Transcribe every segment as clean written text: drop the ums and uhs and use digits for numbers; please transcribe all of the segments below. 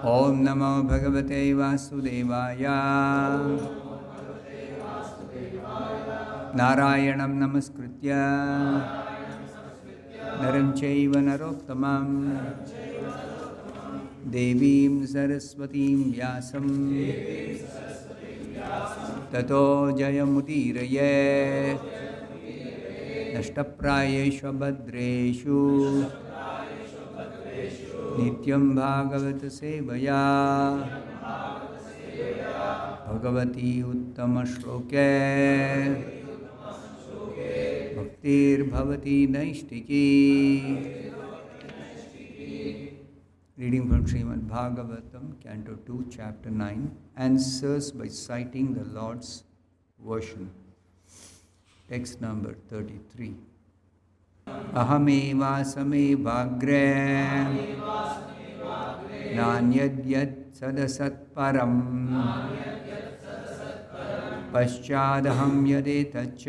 Om Namo Bhagavate Vasudevaya. Narayanam Namaskritya Naram Chaiva Narottamam Devim Saraswatim Vyasam Tato Jayamudiraya Nashtaprayeshu Bhadreshu Nityam Bhagavata Sevaya Bhagavati Uttama Shloke Bhaktir Bhavati Naishtiki. Reading from Srimad Bhagavatam, Canto 2, Chapter 9, answers by citing the Lord's version. Text number 33. Aham evāsam evāgre nānyad sad-asat param paścād aham etac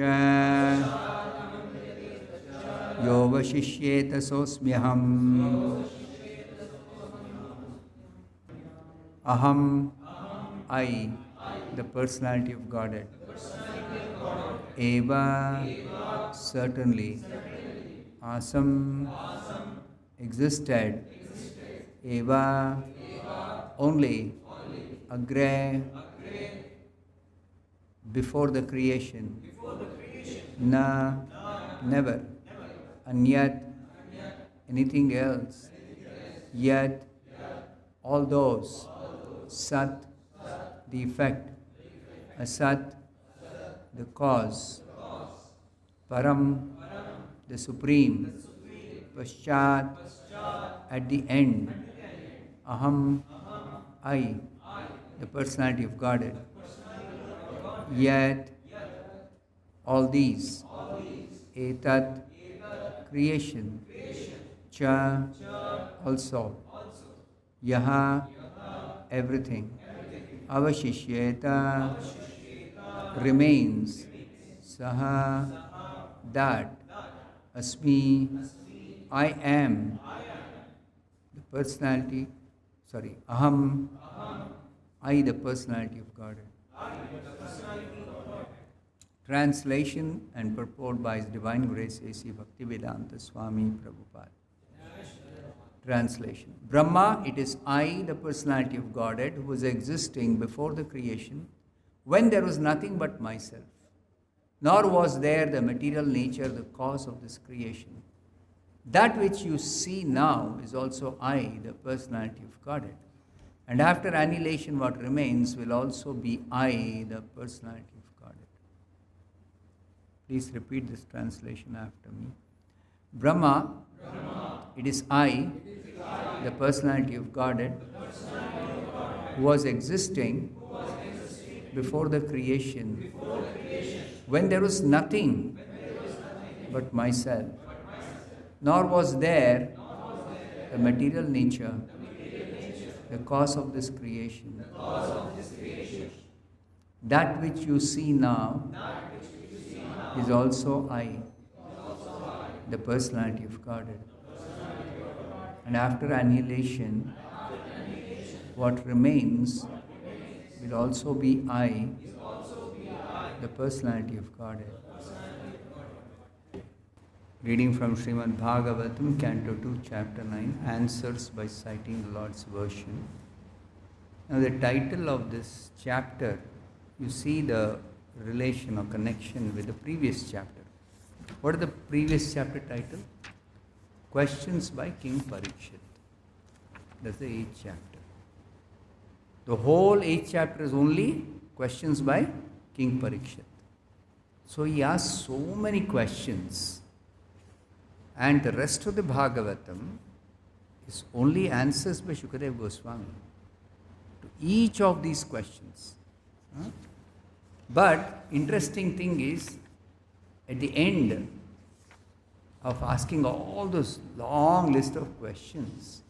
yo vaśiṣyeta sosmyaham aham, I, the personality of Godhead. Eva, certainly. Evāsam, existed. Eva, only. Agre, before the creation. Na, never. Nānyad, anything else. Yet, all those. Sat, the effect. Asat, the cause. Param, the supreme. Paścād, at the end. Aham, I, the personality of Godhead. Yet, all these. Etac, creation. Cha, also. Yaha, everything. Vaśiṣyeta, remains. Saha, that. Asmi, I am. The personality, ahaṁ, I, the personality of Godhead. Translation and purport by His Divine Grace A.C. Bhaktivedanta Swami Prabhupada. Translation. Brahmā, it is I, the personality of Godhead, who was existing before the creation, when there was nothing but myself. Nor was there the material nature the cause of this creation. That which you see now is also I, the personality of Godhead. And after annihilation, what remains will also be I, the personality of Godhead. Please repeat this translation after me. Brahmā, it is I, the personality of Godhead, who was existing before the creation, when there was nothing but myself, nor was there the material nature, the cause of this creation. That which you see now is also I, the personality of Godhead. And after annihilation, what remains will also be I, the personality of Godhead. Reading from Srimad Bhagavatam, Canto 2, Chapter 9, answers by citing the Lord's version. Now the title of this chapter, you see the relation or connection with the previous chapter. What is the previous chapter title? Questions by King Parikshit. That's the 8th chapter. The whole 8th chapter is only questions by King Parikshit. So he asked so many questions, and the rest of the Bhagavatam is only answers by Shukadeva Goswami to each of these questions. But interesting thing is, at the end of asking all those long list of questions,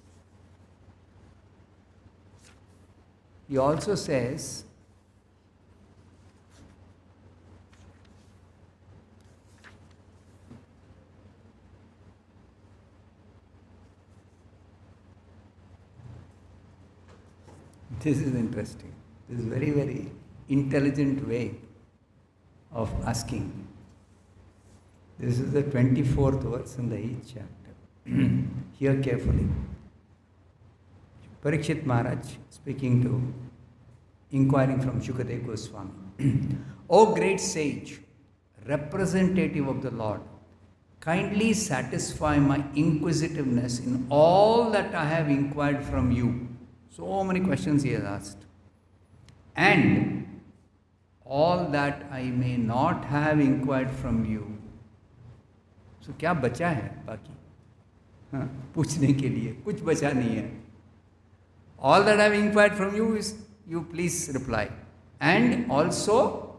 he also says, This is interesting. This is very, very intelligent way of asking. This is the 24th verse in the 8th chapter. Hear carefully. Parikshit Maharaj speaking to, inquiring from Shukadeva Goswami. O great sage, representative of the Lord, kindly satisfy my inquisitiveness in all that I have inquired from you. So many questions he has asked. And all that I may not have inquired from you. So क्या बचा है बाकी? हाँ, पूछने के लिए कुछ बचा नहीं है. All that I have inquired from you is, you please reply. And also,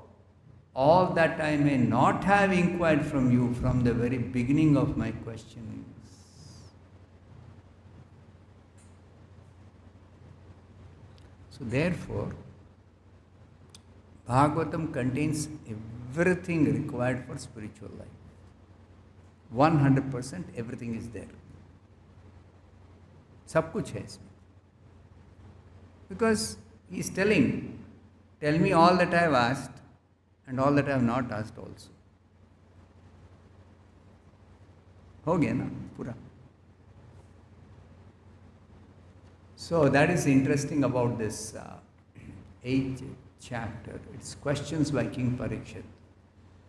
all that I may not have inquired from you from the very beginning of my questionings. So therefore, Bhagavatam contains everything required for spiritual life. 100% everything is there. सब कुछ है इसमें. Because he is telling, tell me all that I have asked and all that I have not asked also. हो गया ना पूरा. So that is interesting about this 8th chapter. It's questions by King Parikshit.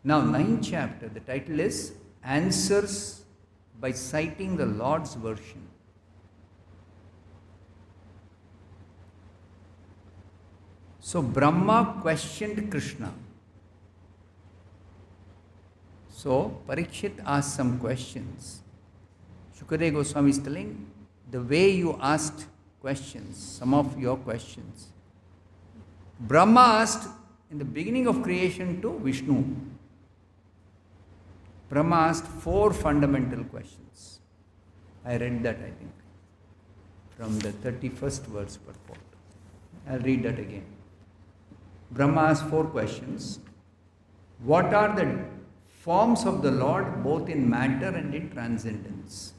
Now 9th chapter, the title is Answers by Citing the Lord's Version. So Brahmā questioned Krishna. So Parikshit asked some questions. Shukadeva Goswami is telling, the way you asked questions, some of your questions. Brahmā asked in the beginning of creation to Vishnu. Brahmā asked 4 fundamental questions. I read that, I think, from the 31st verse purport. I'll read that again. Brahmā asked 4 questions. What are the forms of the Lord both in matter and in transcendence?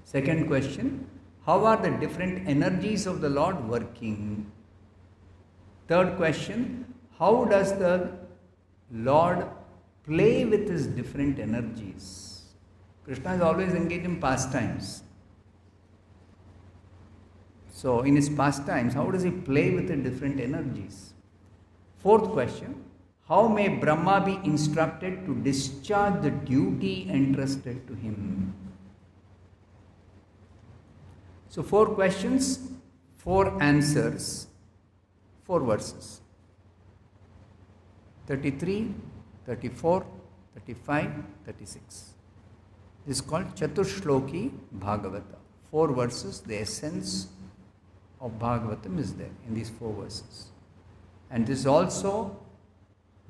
Second question, how are the different energies of the Lord working? Third question, how does the Lord play with his different energies? Krishna is always engaged in pastimes. So in his pastimes, how does he play with the different energies? Fourth question, how may Brahmā be instructed to discharge the duty entrusted to him? So 4 questions, 4 answers, 4 verses. 33, 34, 35, 36. This is called Chaturshloki Bhagavata. 4 verses, the essence of Bhagavatam is there in these 4 verses. And this is also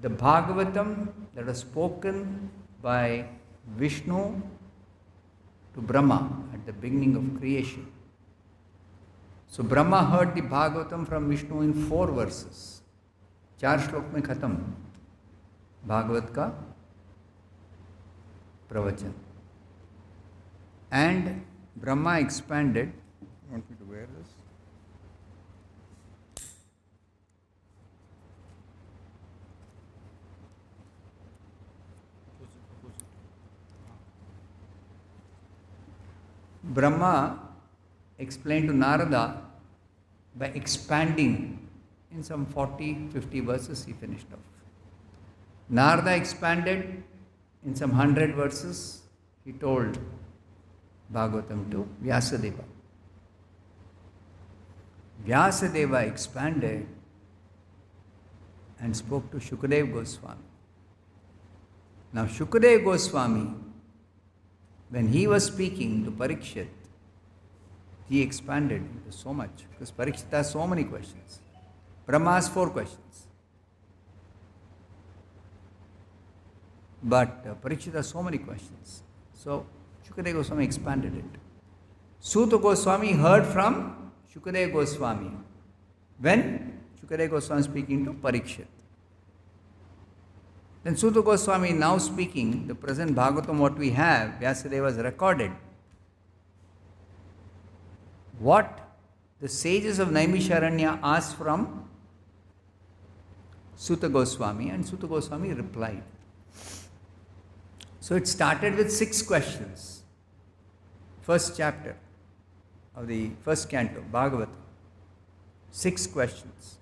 the Bhagavatam that was spoken by Vishnu to Brahmā at the beginning of creation. So Brahmā heard the Bhagavatam from Vishnu in 4 verses. 4 श्लोक में खत्म भागवत का प्रवचन. And Brahmā expanded. You want me to wear this? Brahmā explained to Narada by expanding in some 40-50 verses he finished off. Narada expanded in some 100 verses. He told Bhagavatam to Vyasadeva. Vyasadeva expanded and spoke to Shukadeva Goswami. Now Shukadeva Goswami, when he was speaking to Parikshit, he expanded into so much because Parikshit has so many questions. Brahmā has 4 questions. But Parikshit has so many questions. So Shukadeva Goswami expanded it. Suta Goswami heard from Shukadeva Goswami when Shukadeva Goswami speaking to Parikshit. Then Suta Goswami now speaking, the present Bhagavatam what we have, Vyasadeva has recorded. What the sages of Naimisharanya asked from Suta Goswami, and Suta Goswami replied. So it started with 6 questions. First chapter of the first canto, Bhagavatam. 6 questions.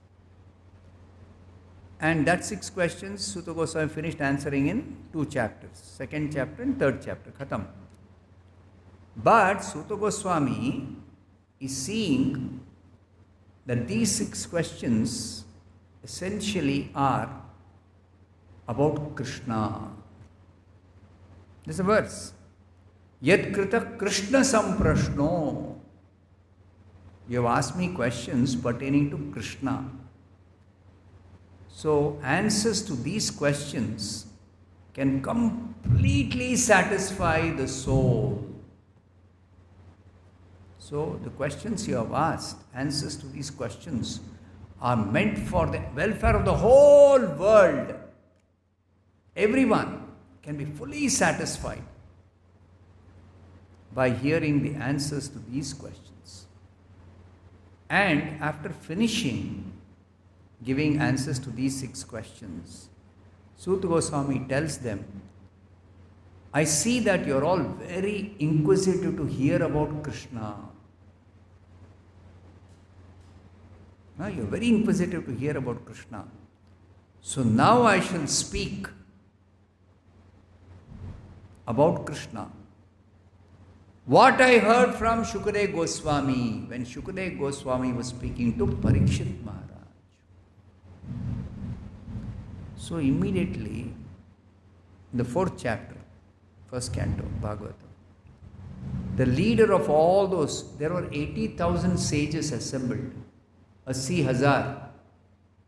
And that 6 questions, Suta Goswami finished answering in 2 chapters. Second chapter and third chapter, Khatam. But Suta Goswami is seeing that these 6 questions essentially are about Krishna. There's a verse. Yad krita Krishna samprashno. You have asked me questions pertaining to Krishna. So answers to these questions can completely satisfy the soul. So the questions you have asked, answers to these questions are meant for the welfare of the whole world. Everyone can be fully satisfied by hearing the answers to these questions. And after finishing giving answers to these 6 questions, Suta Goswami tells them, I see that you are all very inquisitive to hear about Krishna. Now you are very inquisitive to hear about Krishna. So now I shall speak about Krishna. What I heard from Shukadeva Goswami when Shukadeva Goswami was speaking to Parikshit Maharaj. So immediately, in the 4th chapter, first canto, Bhagavatam, the leader of all those, there were 80,000 sages assembled. 80,000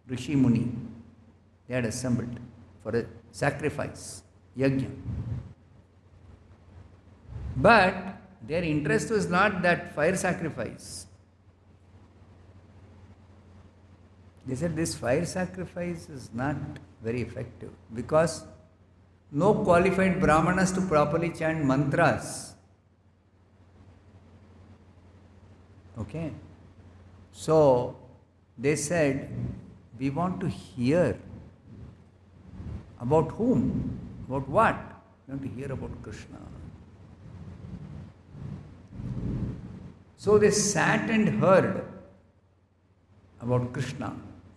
Rishi Muni, they had assembled for a sacrifice, yajna. But their interest was not that fire sacrifice. They said this fire sacrifice is not very effective because no qualified Brahmanas to properly chant mantras. Okay? So they said, we want to hear about whom? About what? We want to hear about Krishna. So they sat and heard about Krishna.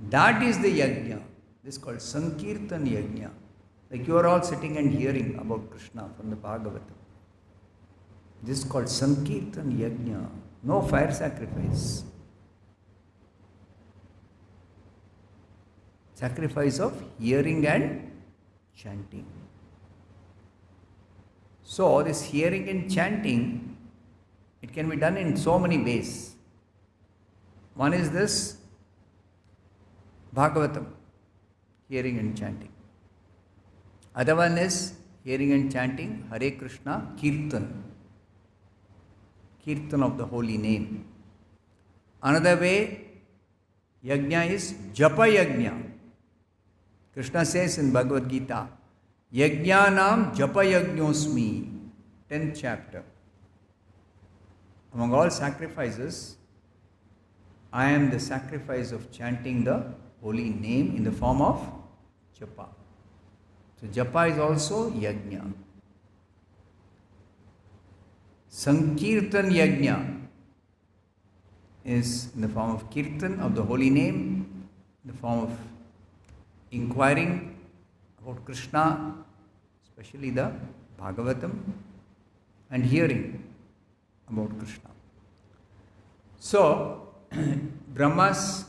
That is the yajna. This is called Sankirtan yajna. Like you are all sitting and hearing about Krishna from the Bhagavatam. This is called Sankirtan yajna. No fire sacrifice. Sacrifice of hearing and chanting. So this hearing and chanting, it can be done in so many ways. One is this Bhagavatam, hearing and chanting. Other one is hearing and chanting Hare Krishna Kirtan, Kirtan of the holy name. Another way, yajna is Japa yajna. Krishna says in Bhagavad Gita, Yajnanam Japa yajñosmi, 10th chapter. Among all sacrifices, I am the sacrifice of chanting the holy name in the form of japa. So japa is also yajna. Sankirtan yajna is in the form of kirtan of the holy name, in the form of inquiring about Krishna, especially the Bhagavatam, and hearing about Krishna. So, Brahma's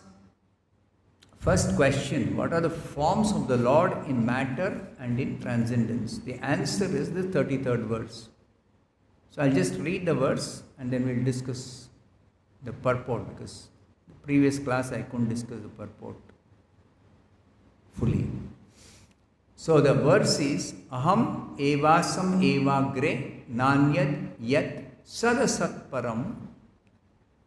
first question, what are the forms of the Lord in matter and in transcendence? The answer is the 33rd verse. So I'll just read the verse and then we'll discuss the purport, because the previous class I couldn't discuss the purport fully. So the verse is aham, evāsam, evāgre, nānyad, yat, sad-asat, param,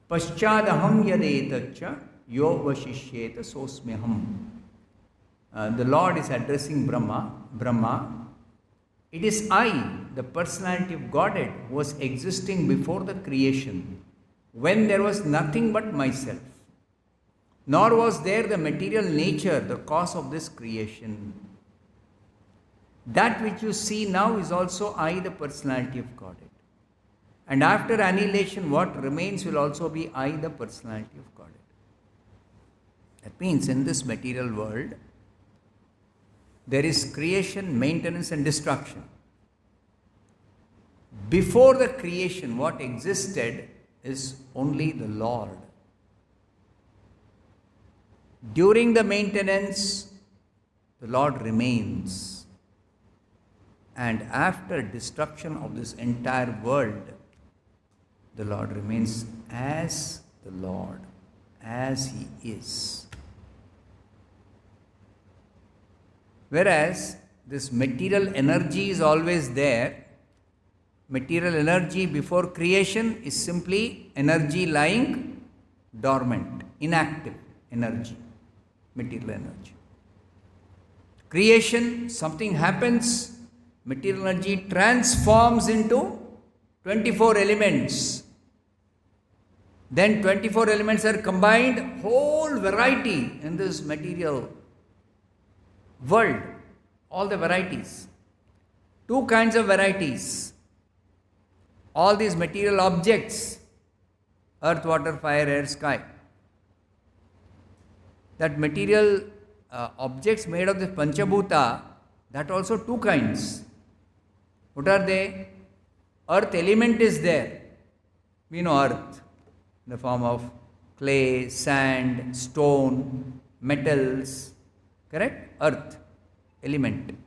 paścād aham yad etac, yo vaśiṣyeta sosmyaham. The Lord is addressing Brahmā. It is I, the personality of Godhead, who was existing before the creation. when there was nothing but myself, nor was there the material nature, the cause of this creation. That which you see now is also I, the personality of Godhead. And after annihilation, what remains will also be I, the personality of Godhead. That means in this material world, there is creation, maintenance and destruction. Before the creation, what existed is only the Lord. During the maintenance, the Lord remains. And after destruction of this entire world, the Lord remains as the Lord, as He is. Whereas this material energy is always there. Material energy before creation is simply energy lying dormant, inactive energy, material energy. Creation, something happens, material energy transforms into 24 elements. Then 24 elements are combined, whole variety in this material world, all the varieties. Two kinds of varieties. All these material objects, earth, water, fire, air, sky. That material objects made of the Panchabhuta, that also two kinds. What are they? Earth element is there. We know earth in the form of clay, sand, stone, metals. Correct? Earth element.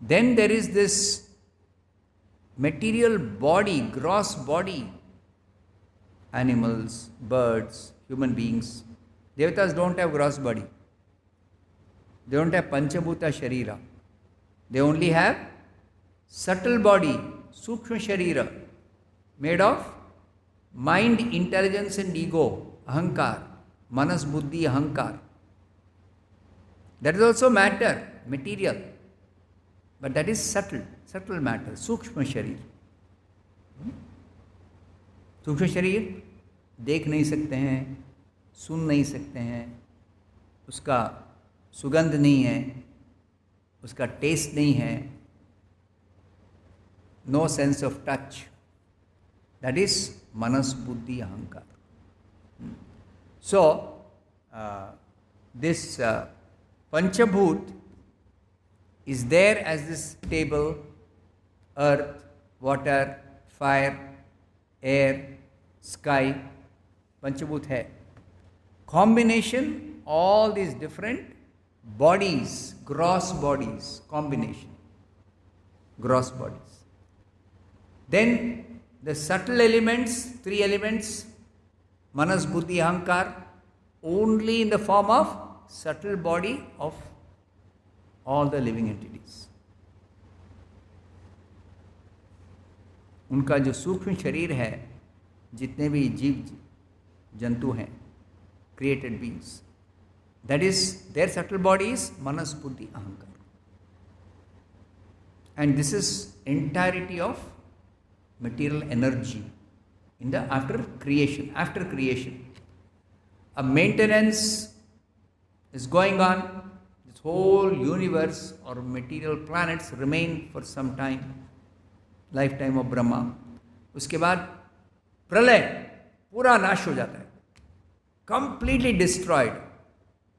Then there is this material body, gross body, animals, birds, human beings. Devatas don't have gross body. They don't have Panchabhuta Sharira. They only have subtle body, Sukshma Sharira, made of mind, intelligence and ego, ahankar, manas, buddhi, ahankar. That is also matter, material. But that is subtle matter, सूक्ष्म शरीर. सूक्ष्म शरीर देख नहीं सकते हैं, सुन नहीं सकते हैं, उसका सुगंध नहीं है, उसका टेस्ट नहीं है, no sense of touch. That is manas, buddhi, ahankar. So, this Panchabhut is there as this table, earth, water, fire, air, sky, Panchabhut hai. Combination, all these different bodies, gross bodies, combination, gross bodies. Then the subtle elements, three elements, manas, buddhi, ahankar, only in the form of subtle body of all the living entities. उनका जो सूक्ष्म शरीर है, जितने भी जीव जंतु हैं, created beings, that is their subtle body is manas, buddhi, ahankar. And this is entirety of material energy in the after creation. A maintenance is going on. This whole universe or material planets remain for some time, lifetime of Brahmā. उसके बाद प्रलय पूरा नाश हो जाता है, completely destroyed.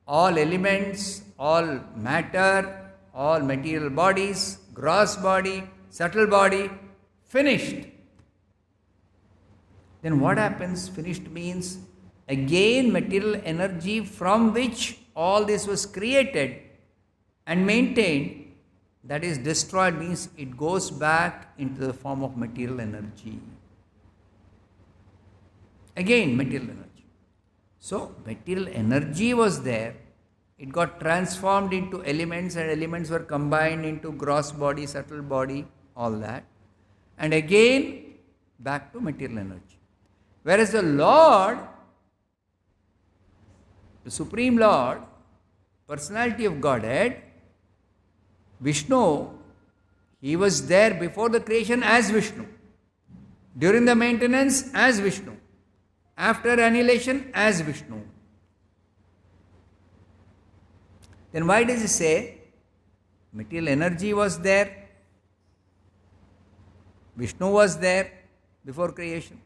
All elements, all matter, all material bodies, gross body, subtle body, finished. Then what happens? Finished means again material energy from which all this was created and maintained, that is destroyed, means it goes back into the form of material energy. Again material energy. So material energy was there, it got transformed into elements and elements were combined into gross body, subtle body, all that. And again back to material energy. Whereas the Lord, the Supreme Lord, Personality of Godhead, Vishnu, He was there before the creation as Vishnu. During the maintenance as Vishnu. after annihilation as Vishnu. Then why does he say material energy was there, Vishnu was there before creation?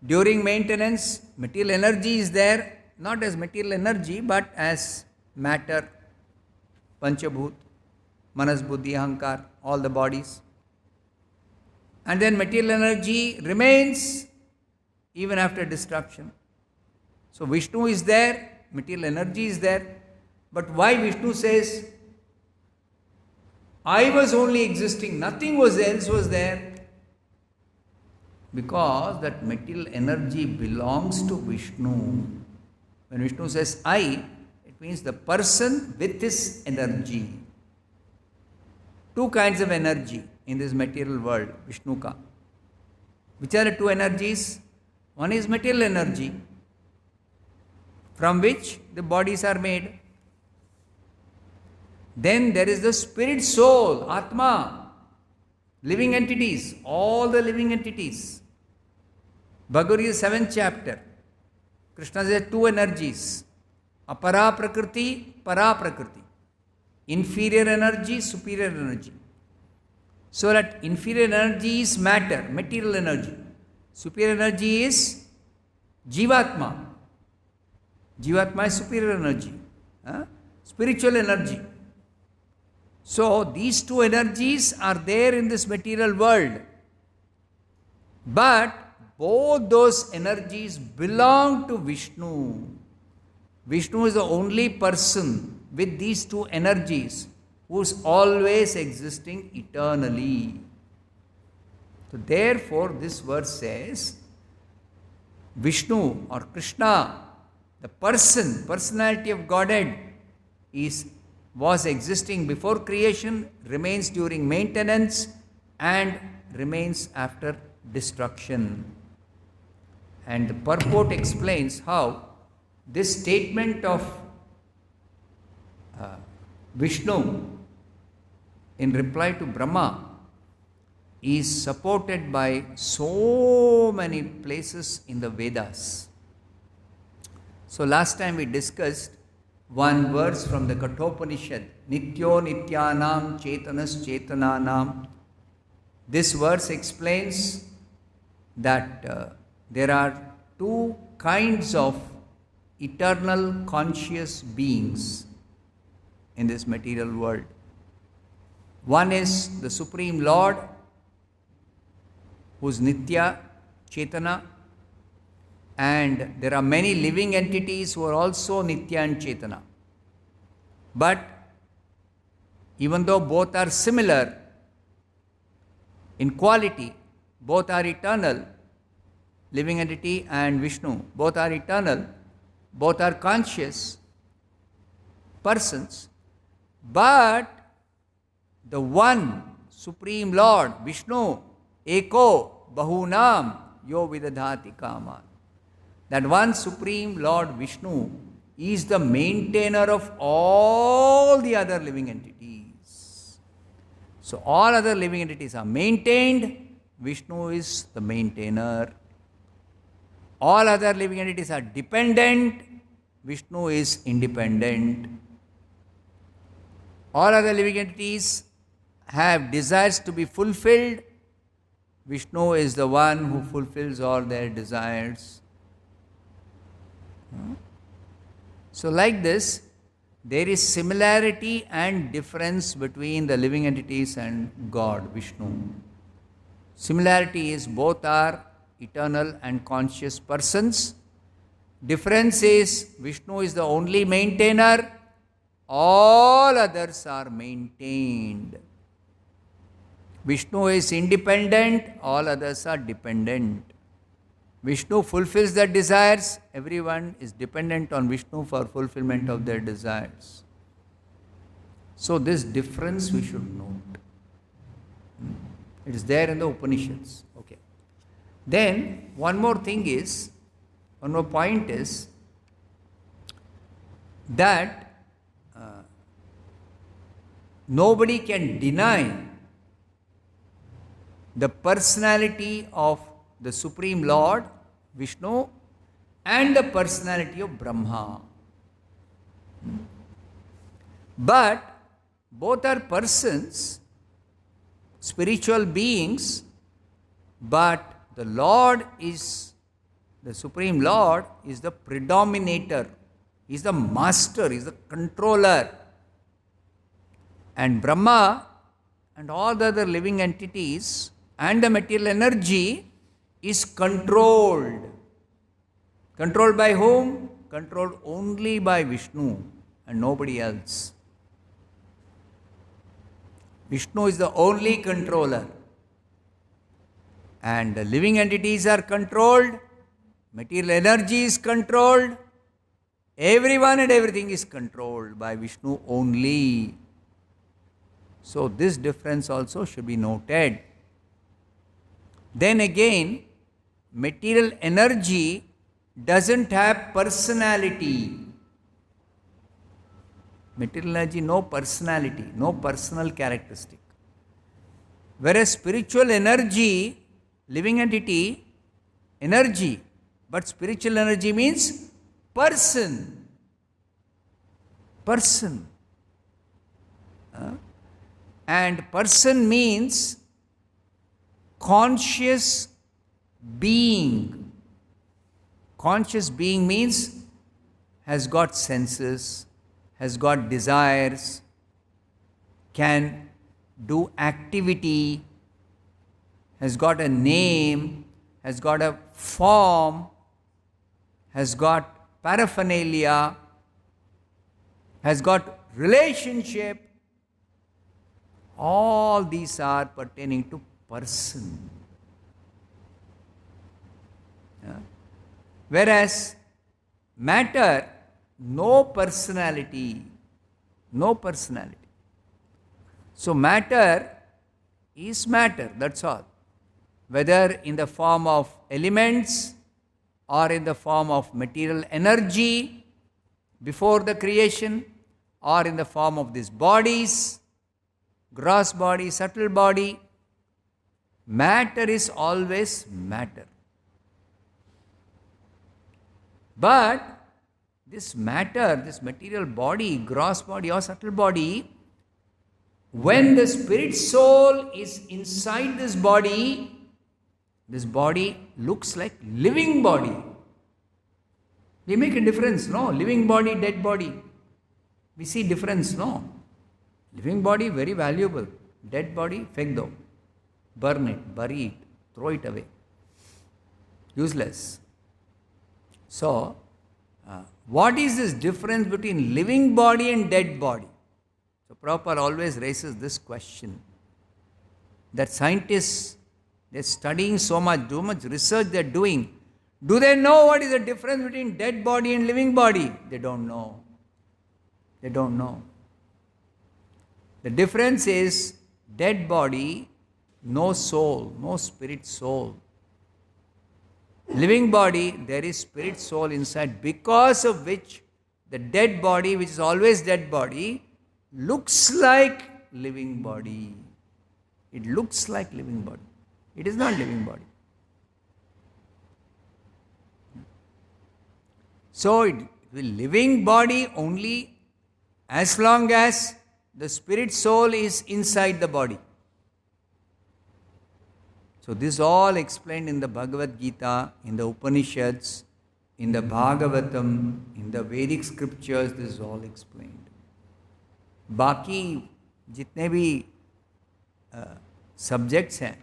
During maintenance, material energy is there, not as material energy, but as matter, Panchabhut, Manas, Buddhi, Ahankar, all the bodies. And then material energy remains even after destruction. So Vishnu is there, material energy is there. But why Vishnu says, I was only existing, nothing else was there? Because that material energy belongs to Vishnu. When Vishnu says I, it means the person with his energy. Two kinds of energy in this material world, Vishnuka. Which are the two energies? One is material energy, from which the bodies are made. Then there is the spirit soul, Atma, living entities, all the living entities. Bhagavad Gita 7th chapter, Krishna says two energies, apara prakriti, para prakriti. Inferior energy, superior energy. So that inferior energy is matter, material energy. Superior energy is Jivatma. Jivatma is superior energy, spiritual energy. So these two energies are there in this material world. But both those energies belong to Vishnu. Vishnu is the only person with these two energies who is always existing eternally. So therefore this verse says, Vishnu or Krishna, the personality of Godhead, was existing before creation, remains during maintenance, and remains after destruction. And the purport explains how this statement of Vishnu in reply to Brahmā is supported by so many places in the Vedas. So last time we discussed one verse from the Kathopanishad, Nityo Nityanam Chetanas Chetananam. This verse explains that there are two kinds of eternal conscious beings in this material world. One is the Supreme Lord, who is Nitya, Chetana, and there are many living entities who are also Nitya and Chetana. But even though both are similar in quality, both are eternal, living entity and Vishnu, both are eternal, both are conscious persons, but the one Supreme Lord, Vishnu, Eko Bahunam Yo Vidadhati Kaman. That one Supreme Lord Vishnu is the maintainer of all the other living entities. So all other living entities are maintained, Vishnu is the maintainer. All other living entities are dependent, Vishnu is independent. All other living entities have desires to be fulfilled, Vishnu is the one who fulfills all their desires. So like this, there is similarity and difference between the living entities and God, Vishnu. Similarity is both are eternal and conscious persons. Difference is Vishnu is the only maintainer, all others are maintained. Vishnu is independent, all others are dependent. Vishnu fulfills their desires, everyone is dependent on Vishnu for fulfillment of their desires. So this difference we should note. It is there in the Upanishads. Okay. Then one more point is that nobody can deny the personality of the Supreme Lord, Vishnu, and the personality of Brahmā. But both are persons, spiritual beings, but the Lord is, the Supreme Lord is the predominator, He is the master, He is the controller. And Brahmā and all the other living entities and the material energy is controlled. Controlled by whom? Controlled only by Vishnu and nobody else. Vishnu is the only controller. And the living entities are controlled, material energy is controlled, everyone and everything is controlled by Vishnu only. So this difference also should be noted. Then again, material energy doesn't have personality. Material energy, no personality, no personal characteristic. Whereas spiritual energy, living entity, energy, but spiritual energy means person. Person. And person means conscious being. Conscious being means has got senses, has got desires, can do activity, has got a name, has got a form, has got paraphernalia, has got relationship. All these are pertaining to person. Whereas matter, no personality. No personality. So matter is matter, that's all. Whether in the form of elements or in the form of material energy before the creation, or in the form of these bodies, gross body, subtle body, matter is always matter. But this matter, this material body, gross body or subtle body, when the spirit soul is inside this body looks like living body. We make a difference, no? Living body, dead body. We see difference, no? Living body, very valuable. Dead body, fek do. Burn it, bury it, throw it away. Useless. So, what is this difference between living body and dead body? So Prabhupada always raises this question. That scientists, they're studying so much research they're doing. Do they know what is the difference between dead body and living body? They don't know. They don't know. The difference is dead body, no soul, no spirit soul. Living body, there is spirit soul inside, because of which the dead body, which is always dead body, looks like living body. It looks like living body. It is not living body. So it will living body only as long as the spirit soul is inside the body. So this is all explained in the Bhagavad Gita, in the Upanishads, in the Bhagavatam, in the Vedic scriptures, this is all explained. Baki jitne bhi subjects hain,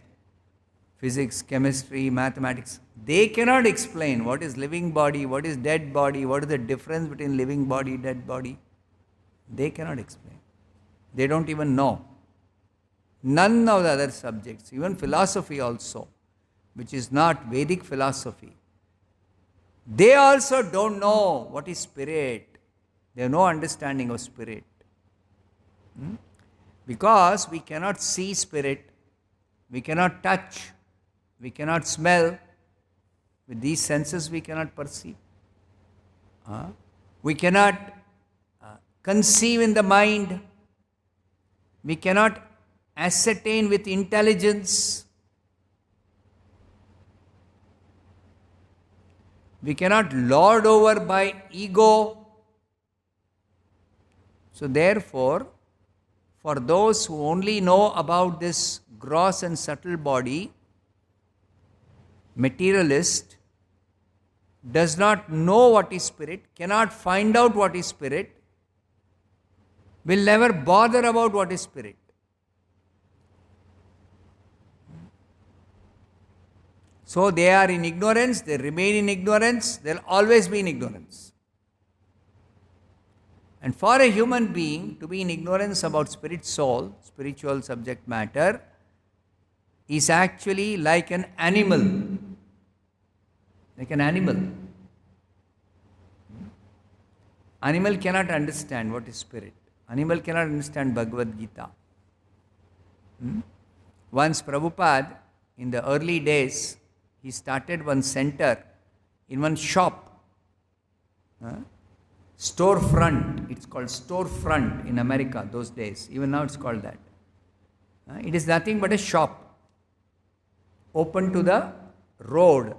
physics, chemistry, mathematics, they cannot explain what is living body, what is dead body, what is the difference between living body, dead body. They cannot explain. They don't even know. None of the other subjects, even philosophy also, which is not Vedic philosophy, they also don't know what is spirit. They have no understanding of spirit. Because we cannot see spirit, we cannot touch, we cannot smell. With these senses we cannot perceive. We cannot conceive in the mind. We cannot ascertain with intelligence. We cannot lord over by ego. So therefore, for those who only know about this gross and subtle body, materialist does not know what is spirit, cannot find out what is spirit, will never bother about what is spirit. So they are in ignorance, they remain in ignorance, they will always be in ignorance. And for a human being to be in ignorance about spirit soul, spiritual subject matter, is actually like an animal. Like an animal. Animal cannot understand what is spirit. Animal cannot understand Bhagavad Gita. Once Prabhupada, in the early days, he started one center in one shop. Storefront. It's called storefront in America those days. Even now it's called that. It is nothing but a shop. Open to the road.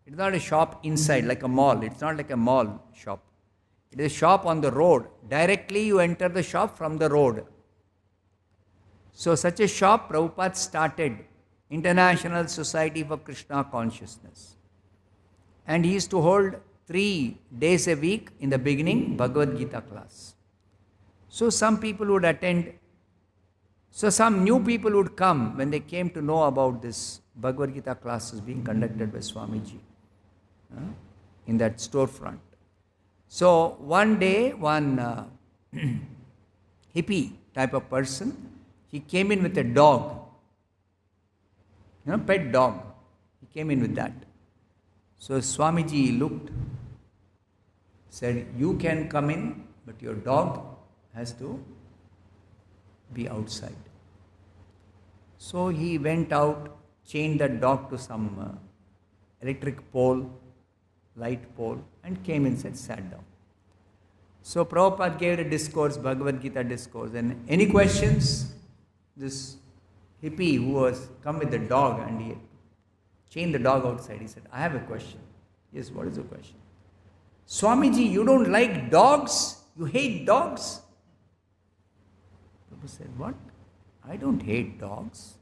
It's not a shop inside like a mall. It's not like a mall shop. It is a shop on the road. Directly you enter the shop from the road. So such a shop Prabhupada started. International Society for Krishna Consciousness. And he used to hold 3 days a week in the beginning Bhagavad Gita class. So some people would attend. So some new people would come when they came to know about this Bhagavad Gita classes being conducted by Swamiji in that storefront. So one day, one hippie type of person, he came in with a dog. Pet dog. He came in with that. So Swamiji looked, said, you can come in, but your dog has to be outside. So he went out, chained that dog to some electric pole, light pole, and came inside, sat down. So Prabhupada gave a discourse, Bhagavad Gita discourse, and any questions? This hippie who was come with the dog and he chained the dog outside. He said, I have a question. Yes, what is the question? Swamiji, you don't like dogs? You hate dogs? Prabhupada said, what? I don't hate dogs.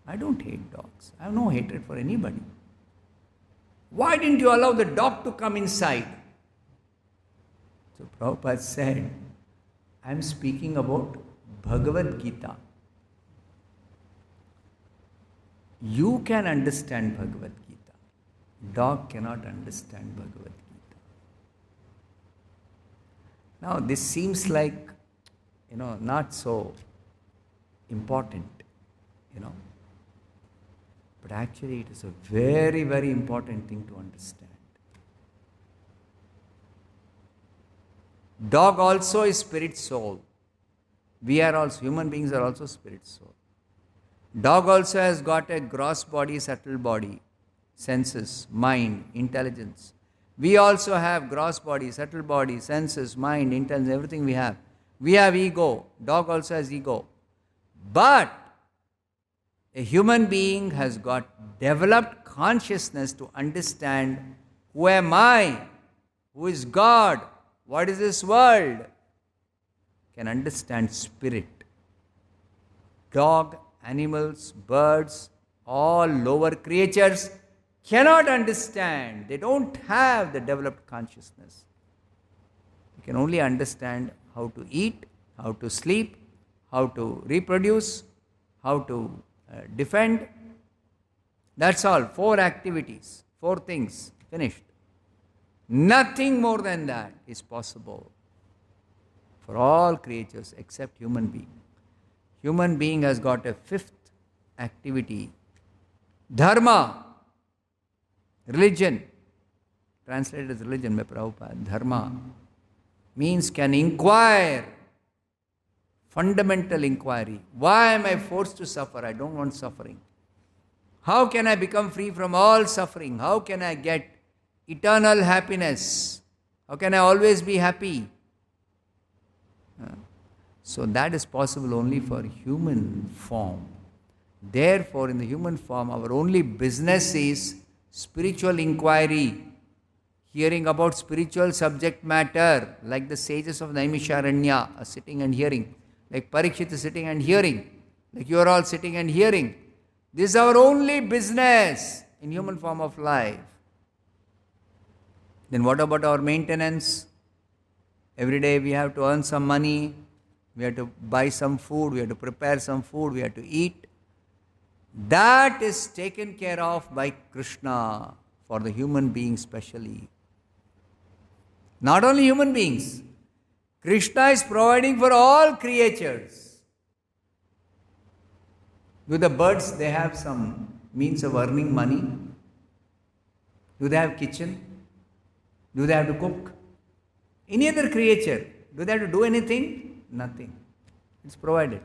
I don't hate dogs. I have no hatred for anybody. Why didn't you allow the dog to come inside? So Prabhupada said, I am speaking about Bhagavad Gita. You can understand Bhagavad Gita. Dog cannot understand Bhagavad Gita. Now this seems like, not so important, But actually it is a very, very important thing to understand. Dog also is spirit soul. We are also, human beings are also spirit soul. Dog also has got a gross body, subtle body, senses, mind, intelligence. We also have gross body, subtle body, senses, mind, intelligence, everything we have. We have ego. Dog also has ego. But a human being has got developed consciousness to understand who am I, who is God, what is this world, can understand spirit. Dog, animals, birds, all lower creatures cannot understand. They don't have the developed consciousness. They can only understand how to eat, how to sleep, how to reproduce, how to defend. That's all. 4 activities, 4 things, finished. Nothing more than that is possible for all creatures except human being. Human being has got a 5th activity. Dharma, religion, translated as religion by Prabhupada. Dharma means can inquire, fundamental inquiry. Why am I forced to suffer? I don't want suffering. How can I become free from all suffering? How can I get eternal happiness? How can I always be happy? So that is possible only for human form. Therefore, in the human form, our only business is spiritual inquiry, hearing about spiritual subject matter, like the sages of Naimisharanya are sitting and hearing, like Parikshit is sitting and hearing, like you are all sitting and hearing. This is our only business in human form of life. Then what about our maintenance? Every day we have to earn some money, we have to buy some food, we have to prepare some food, we have to eat. That is taken care of by Krishna for the human being specially. Not only human beings, Krishna is providing for all creatures. Do the birds, they have some means of earning money? Do they have kitchen? Do they have to cook? Any other creature, do they have to do anything? Nothing. It's provided.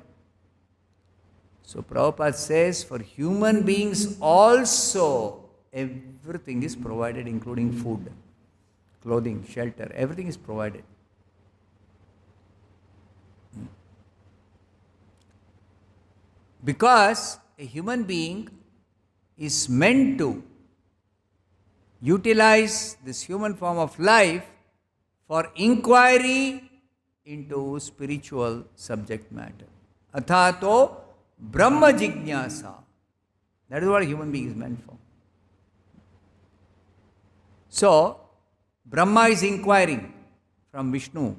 So Prabhupada says, for human beings also, everything is provided, including food, clothing, shelter, everything is provided. Because a human being is meant to utilize this human form of life for inquiry into spiritual subject matter. Athato Brahma Jignasa. That is what a human being is meant for. So, Brahma is inquiring from Vishnu,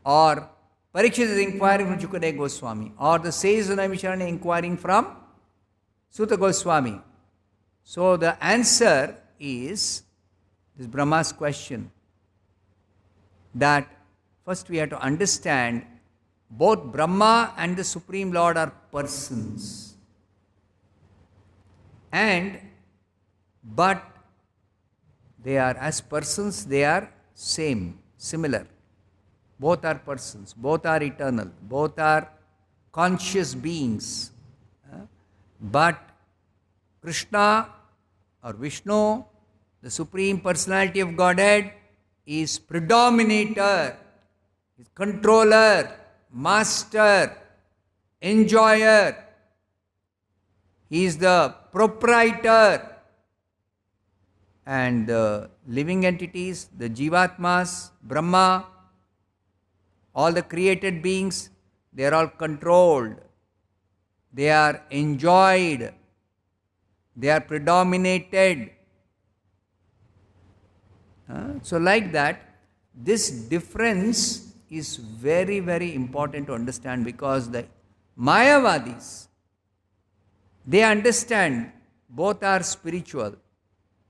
or Parikshit is inquiring from Shukadeva Goswami, or the sages of Naimisharanya inquiring from Suta Goswami. So the answer is this Brahma's question, that first we have to understand both Brahma and the Supreme Lord are persons. But they are, as persons, they are similar. Both are persons, both are eternal, both are conscious beings. But Krishna or Vishnu, the Supreme Personality of Godhead, is predominator, is controller, master, enjoyer. He is the proprietor. And the living entities, the Jivatmas, Brahma, all the created beings, they are all controlled. They are enjoyed. They are predominated. So like that, this difference is very, very important to understand, because the Mayavadis, they understand both are spiritual.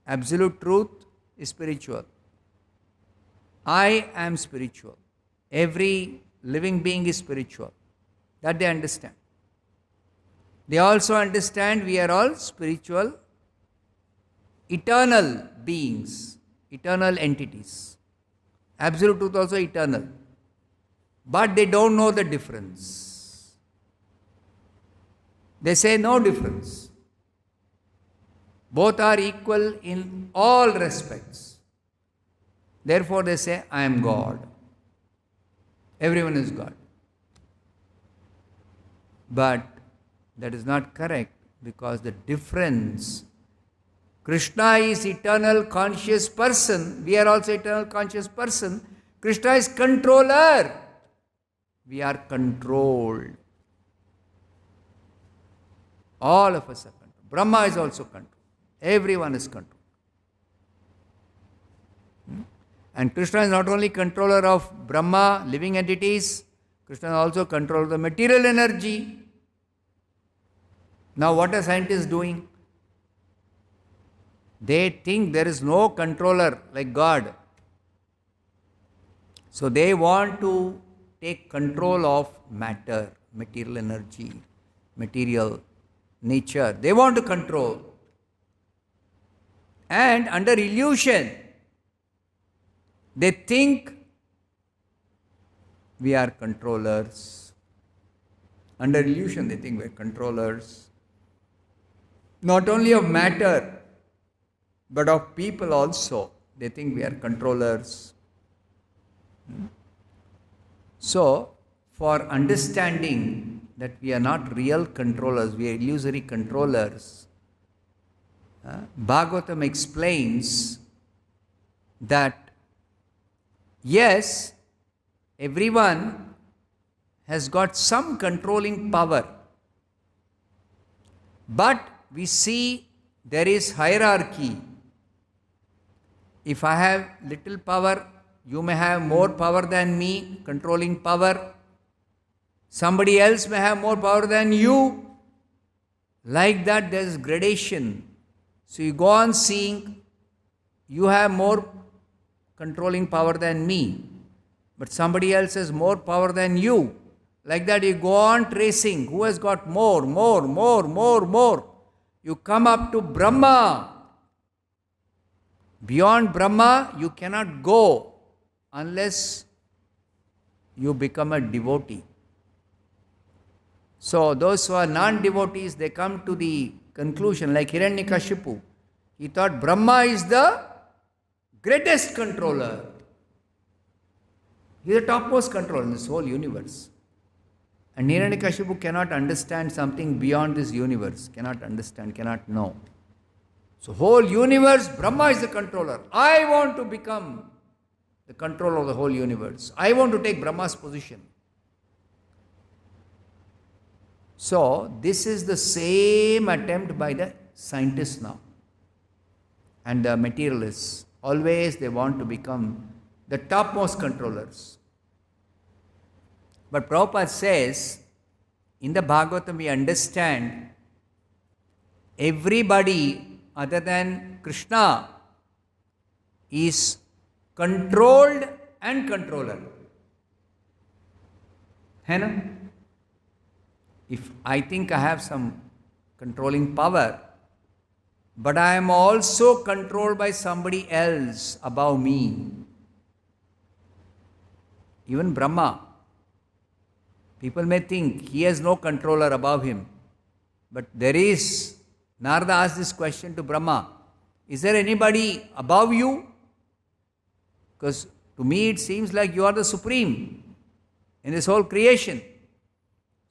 Absolute truth is spiritual. I am spiritual. Every living being is spiritual. That they understand. They also understand we are all spiritual, eternal beings, eternal entities. Absolute truth also eternal. But they don't know the difference. They say no difference. Both are equal in all respects. Therefore they say, I am God. Everyone is God. But that is not correct, because the difference, Krishna is eternal conscious person, we are also eternal conscious person. Krishna is controller, we are controlled. All of us are controlled. Brahma is also controlled. Everyone is controlled. And Krishna is not only controller of Brahma, living entities, Krishna is also controller of the material energy. Now what are scientists doing? They think there is no controller like God. So they want to take control of matter, material energy, material nature. They want to control. And under illusion, they think we are controllers. Under illusion, they think we are controllers. Not only of matter, but of people also. They think we are controllers. So, for understanding that we are not real controllers, we are illusory controllers, Bhagavatam explains that yes, everyone has got some controlling power, but we see there is hierarchy. If I have little power, you may have more power than me, controlling power. Somebody else may have more power than you. Like that, there is gradation. So you go on seeing, you have more controlling power than me, but somebody else has more power than you. Like that, you go on tracing who has got more. You come up to Brahmā. Beyond Brahmā, you cannot go unless you become a devotee. So those who are non-devotees, they come to the conclusion, like Hiranyakashipu. He thought Brahmā is the greatest controller. He is the topmost controller in this whole universe. And Hiranyakashipu cannot understand something beyond this universe, cannot understand, cannot know. So whole universe, Brahmā is the controller. I want to become the controller of the whole universe. I want to take Brahma's position. So this is the same attempt by the scientists now and the materialists. Always they want to become the topmost controllers. But Prabhupada says, in the Bhagavatam we understand everybody other than Krishna is controlled and controller. Hai na? If I think I have some controlling power, but I am also controlled by somebody else above me. Even Brahmā. People may think he has no controller above him. But there is. Narada asked this question to Brahmā. Is there anybody above you? Because to me it seems like you are the supreme in this whole creation.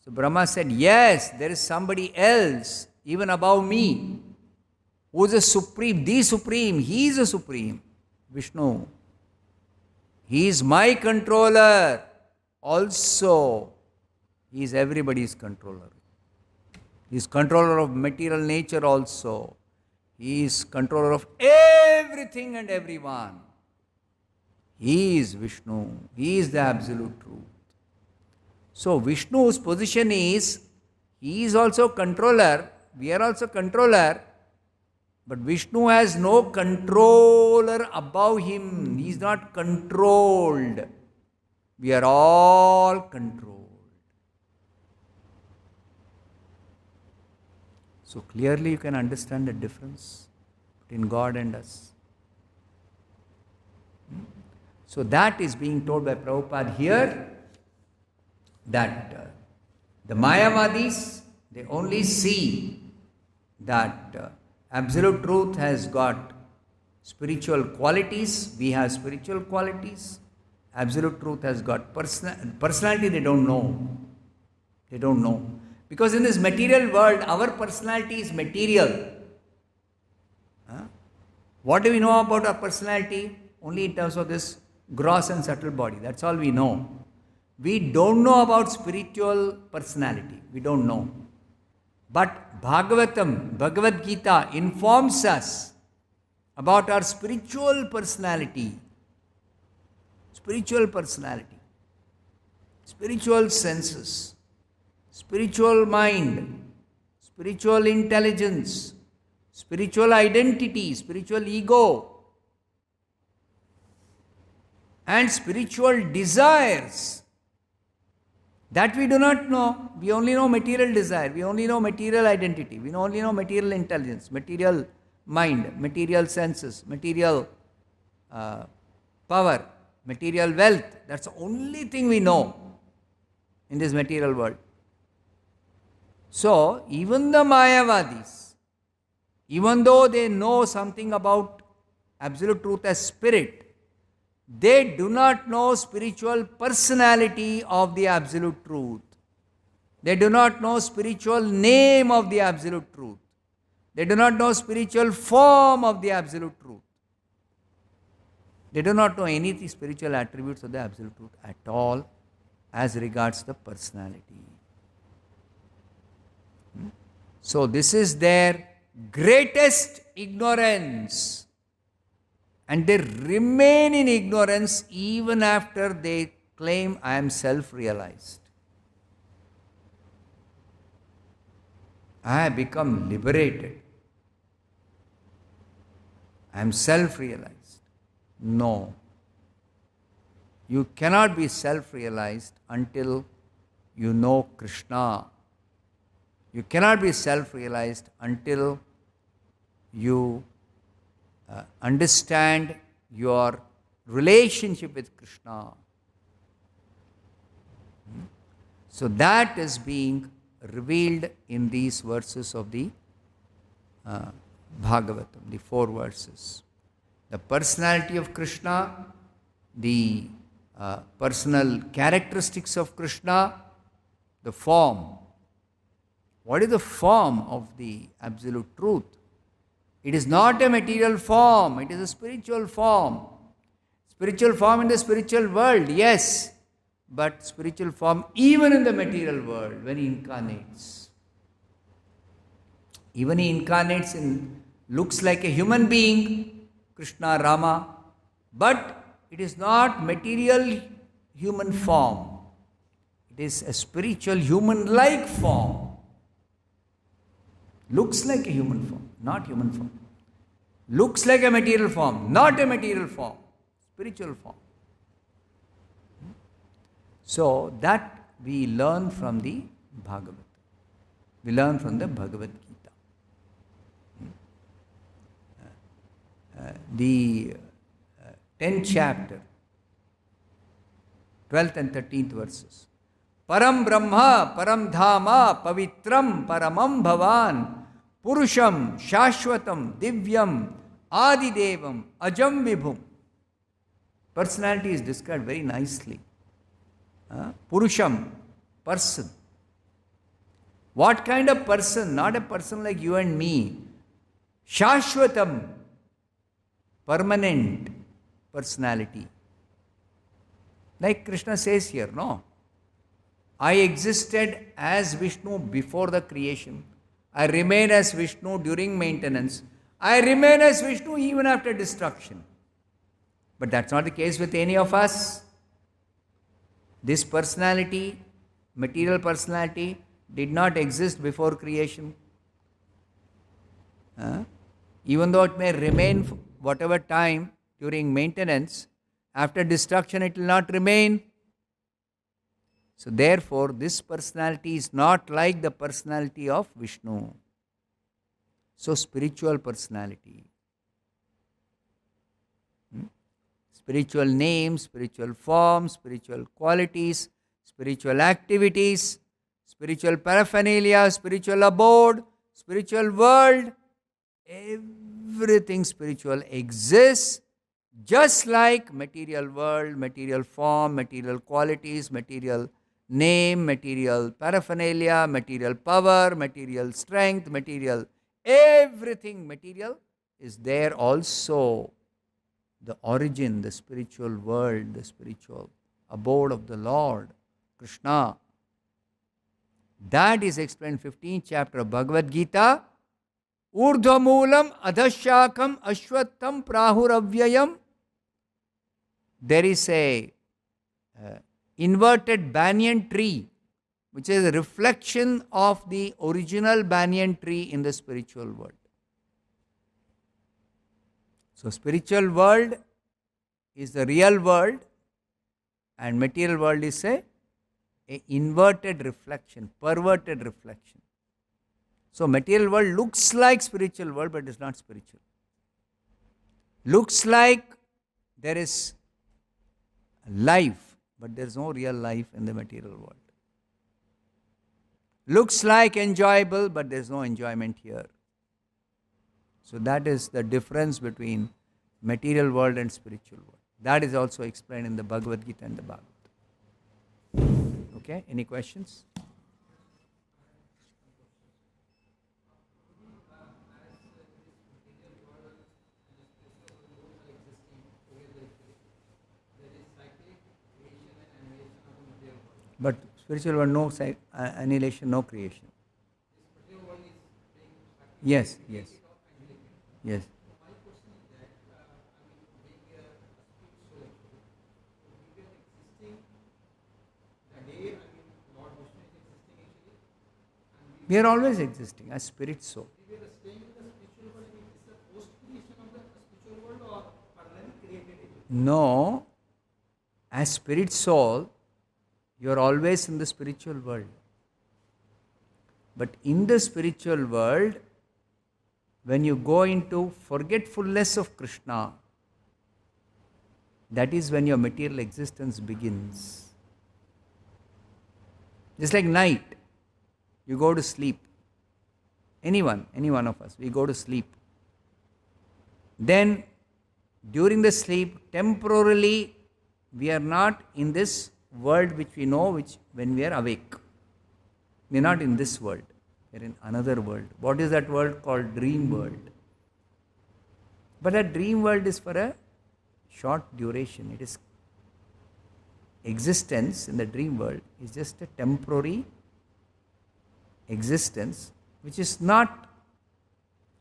So Brahmā said, yes, there is somebody else even above me who is the supreme, he is the supreme, Vishnu. He is my controller also. He is everybody's controller. He is controller of material nature also. He is controller of everything and everyone. He is Vishnu. He is the absolute truth. So Vishnu's position is, he is also controller, we are also controller, but Vishnu has no controller above him. He is not controlled. We are all controlled. So clearly you can understand the difference between God and us. So that is being told by Prabhupada here, that the Mayavadis, they only see that absolute truth has got spiritual qualities, we have spiritual qualities. Absolute truth has got personality, they don't know. They don't know. Because in this material world, our personality is material. What do we know about our personality? Only in terms of this gross and subtle body. That's all we know. We don't know about spiritual personality. We don't know. But Bhagavatam, Bhagavad Gita informs us about our spiritual personality. Spiritual personality. Spiritual senses. Spiritual mind. Spiritual intelligence. Spiritual identity. Spiritual ego. And spiritual desires. That we do not know. We only know material desire. We only know material identity. We only know material intelligence, material mind, material senses, material power, material wealth. That's the only thing we know in this material world. So, even the Mayavadis, even though they know something about absolute truth as spirit, they do not know spiritual personality of the absolute truth. They do not know spiritual name of the absolute truth. They do not know spiritual form of the absolute truth. They do not know any spiritual attributes of the absolute truth at all as regards the personality. So this is their greatest ignorance. And they remain in ignorance even after they claim, I am self-realized. I have become liberated. I am self-realized. No. You cannot be self-realized until you know Krishna. You cannot be self-realized until you understand your relationship with Krishna. So that is being revealed in these verses of the Bhagavatam, the 4 verses. The personality of Krishna, the personal characteristics of Krishna, the form. What is the form of the absolute truth? It is not a material form, it is a spiritual form. Spiritual form in the spiritual world, yes, but spiritual form even in the material world when he incarnates. Even he incarnates in, looks like a human being, Krishna, Rama, but it is not material human form. It is a spiritual human-like form. Looks like a human form, not human form. Looks like a material form, not a material form, spiritual form. So that we learn from the Bhagavatam. We learn from the Bhagavad Gita. The 10th chapter, 12th and 13th verses. Param Brahmā, param dhāma, pavitram, paramam bhavan, purusham, shashvatam, divyam, adidevam, ajam vibhum. Personality is described very nicely. Purusham, person. What kind of person? Not a person like you and me. Shashvatam, permanent personality. Like Krishna says here, no? I existed as Vishnu before the creation. I remain as Vishnu during maintenance. I remain as Vishnu even after destruction. But that's not the case with any of us. This personality, material personality, did not exist before creation. Even though it may remain for whatever time during maintenance, after destruction it will not remain. So therefore, this personality is not like the personality of Vishnu. So spiritual personality. Spiritual names, spiritual forms, spiritual qualities, spiritual activities, spiritual paraphernalia, spiritual abode, spiritual world, everything spiritual exists just like material world, material form, material qualities, material name, material paraphernalia, material power, material strength, material, everything material is there also. The origin, the spiritual world, the spiritual abode of the Lord, Krishna. That is explained in 15th chapter of Bhagavad Gita. Urdhvamulam adhashakam ashwattham prahuravyayam. There is a inverted banyan tree, which is a reflection of the original banyan tree in the spiritual world. So spiritual world is the real world and material world is a inverted reflection, perverted reflection. So material world looks like spiritual world but is not spiritual. Looks like there is life but there is no real life in the material world. Looks like enjoyable but there is no enjoyment here. So that is the difference between material world and spiritual world. That is also explained in the Bhagavad Gita and the Bhagavad. Okay, any questions? But spiritual world, no annihilation, no creation. Yes, yes, yes. We are always existing as spirit soul. No, as spirit soul, you are always in the spiritual world. But in the spiritual world, when you go into forgetfulness of Krishna, that is when your material existence begins. Just like night, you go to sleep. Any one of us, we go to sleep. Then, during the sleep, temporarily, we are not in this world which we know, which when we are awake. We are not in this world. We are in another world. What is that world called? Dream world. But that dream world is for a short duration. It is existence in the dream world is just a temporary existence which is not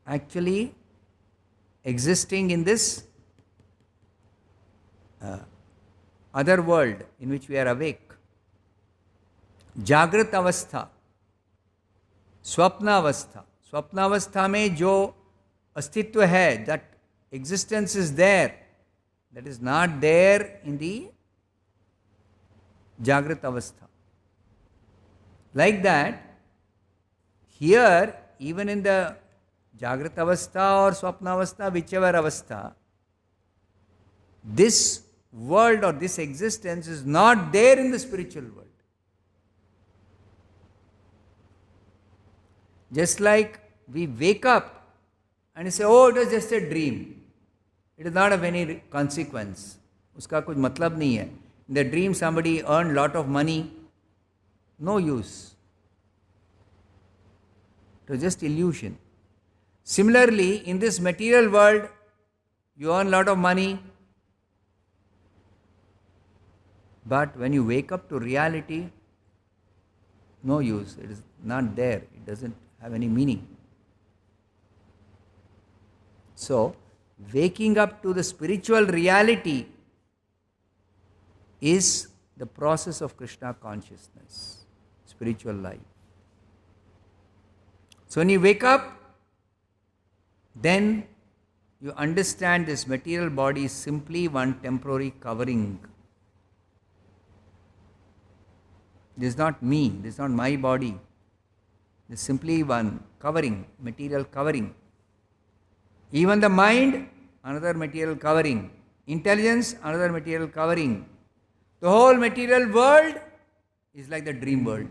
actually existing in this other world in which we are awake. जागृत अवस्था, स्वप्न अवस्था, स्वप्न अवस्था में जो अस्तित्व है, that existence is there, that is not there in the जागृत अवस्था. Like that, here even in the जागृत अवस्था or स्वप्न अवस्था, whichever अवस्था, this world or this existence is not there in the spiritual world. Just like we wake up and we say, oh, it was just a dream. It is not of any consequence. Uska kuch matlab nahi hai. In the dream somebody earned lot of money. No use. It was just illusion. Similarly, in this material world, you earn lot of money. But when you wake up to reality, no use. It is not there. It doesn't have any meaning. So, waking up to the spiritual reality is the process of Krishna consciousness, spiritual life. So, when you wake up, then you understand this material body is simply one temporary covering. This is not me, this is not my body. This is simply one covering, material covering. Even the mind, another material covering. Intelligence, another material covering. The whole material world is like the dream world.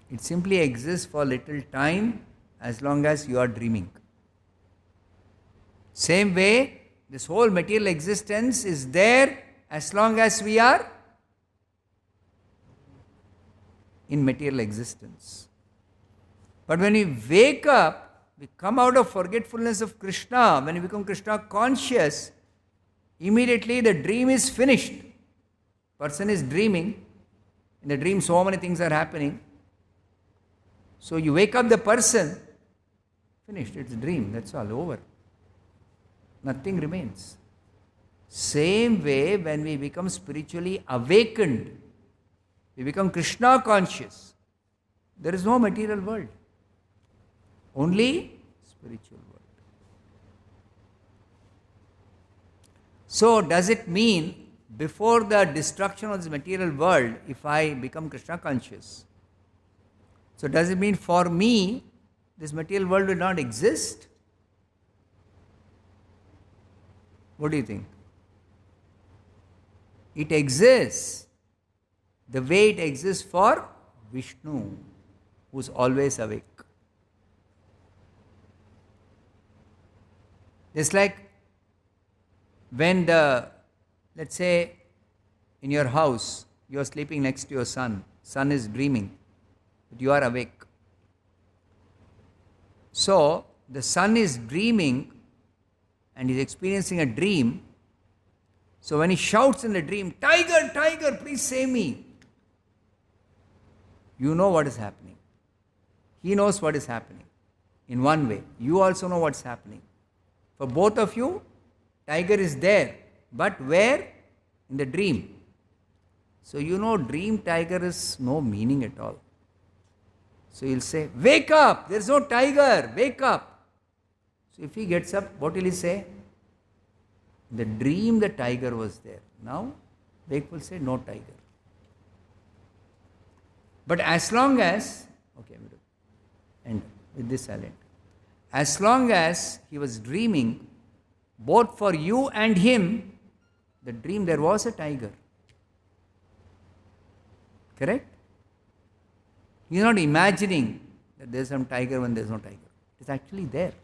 It simply exists for little time as long as you are dreaming. Same way, this whole material existence is there as long as we are in material existence. But when we wake up, we come out of forgetfulness of Krishna. When we become Krishna conscious, immediately the dream is finished. Person is dreaming. In the dream so many things are happening. So you wake up the person, finished, it's a dream, that's all, over. Nothing remains. Same way, when we become spiritually awakened, we become Krishna conscious, there is no material world, only spiritual world. So, does it mean before the destruction of this material world, if I become Krishna conscious, so does it mean for me, this material world will not exist? What do you think? It exists the way it exists for Vishnu, who is always awake. Just like when let's say in your house, you are sleeping next to your son is dreaming, but you are awake. So, the son is dreaming and is experiencing a dream. So when he shouts in the dream, "Tiger, tiger, please save me," you know what is happening. He knows what is happening. In one way, you also know what's happening. For both of you, tiger is there. But where? In the dream. So you know dream tiger is no meaning at all. So he'll say, "Wake up, there's no tiger, wake up." So if he gets up, what will he say? In the dream the tiger was there. Now, Wake will say, "No tiger." But as long as, okay, and with this I'll end. As long as he was dreaming, both for you and him, the dream there was a tiger. Correct? He is not imagining that there is some tiger when there is no tiger. It is actually there.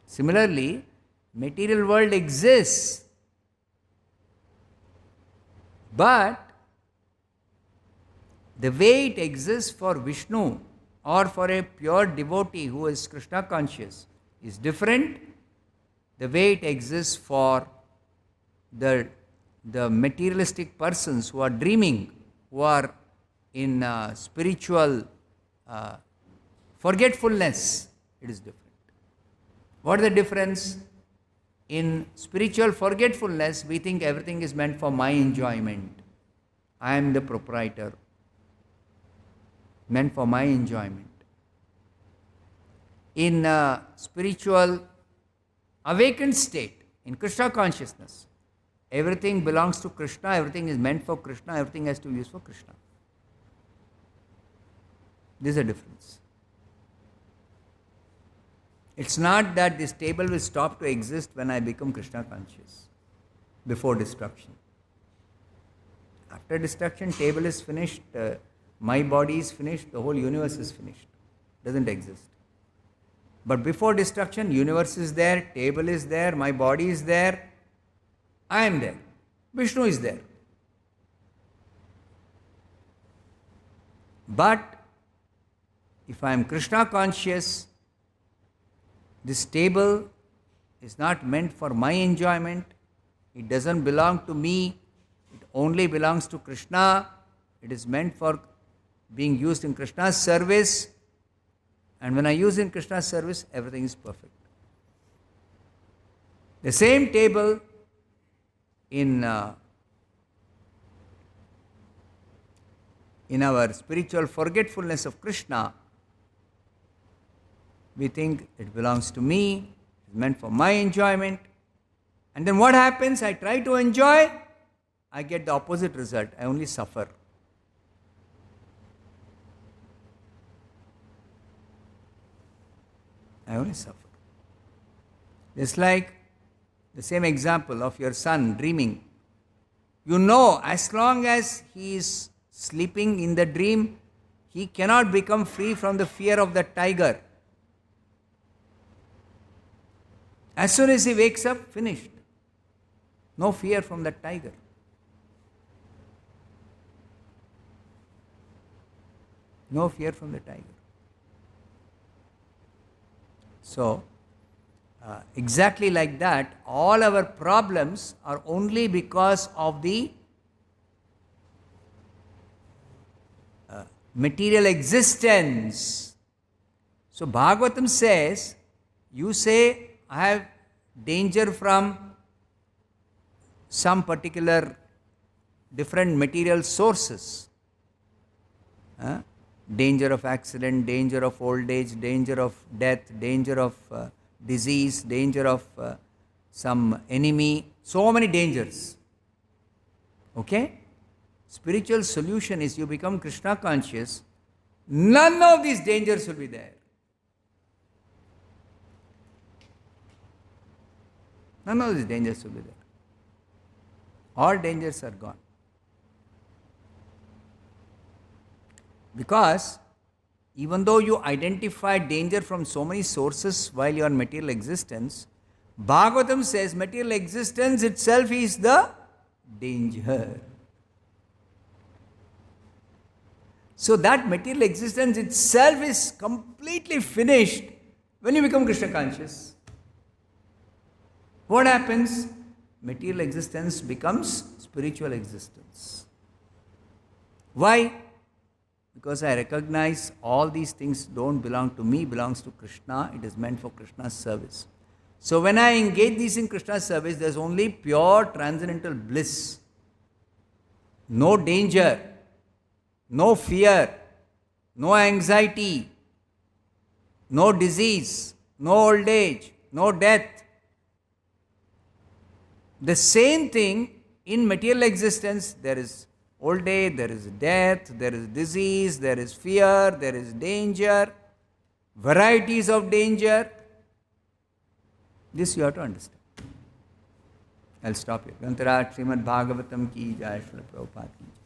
Similarly, material world exists, but the way it exists for Vishnu or for a pure devotee who is Krishna conscious is different. The way it exists for the materialistic persons who are dreaming, who are in spiritual forgetfulness, it is different. What is the difference? In spiritual forgetfulness, we think everything is meant for my enjoyment. I am the proprietor. Meant for my enjoyment. In spiritual awakened state, in Krishna consciousness, everything belongs to Krishna, everything is meant for Krishna, everything has to be used for Krishna. This is a difference. It's not that this table will stop to exist when I become Krishna conscious, before destruction. After destruction, table is finished, my body is finished, the whole universe is finished. Doesn't exist. But before destruction, universe is there, table is there, my body is there, I am there. Vishnu is there. But if I am Krishna conscious, this table is not meant for my enjoyment. It doesn't belong to me. It only belongs to Krishna. It is meant for being used in Krishna's service. And when I use in Krishna's service, everything is perfect. The same table in our spiritual forgetfulness of Krishna, we think it belongs to me, it's meant for my enjoyment. And then what happens? I try to enjoy, I get the opposite result. I only suffer. I only suffer. It's like the same example of your son dreaming. You know, as long as he is sleeping in the dream, he cannot become free from the fear of the tiger. As soon as he wakes up, finished. No fear from the tiger. No fear from the tiger. So, exactly like that, all our problems are only because of the material existence. So, Bhagavatam says, you say, I have danger from some particular different material sources. Danger of accident, danger of old age, danger of death, danger of disease, danger of some enemy, so many dangers. Okay? Spiritual solution is you become Krishna conscious, none of these dangers will be there. None of these dangers will be there. All dangers are gone. Because even though you identify danger from so many sources while you are in material existence, Bhagavatam says material existence itself is the danger. So that material existence itself is completely finished when you become Krishna conscious. What happens? material existence becomes spiritual existence. Why? Because I recognize all these things don't belong to me, belongs to Krishna. It is meant for Krishna's service. So when I engage these in Krishna's service, there's only pure transcendental bliss. No danger, no fear, no anxiety, no disease, no old age, no death. The same thing in material existence, there is old age, there is death, there is disease, there is fear, there is danger, varieties of danger. This you have to understand. I'll stop here. Grantaraj Srimad Bhagavatam ki jai, Srila Prabhupada ki jai.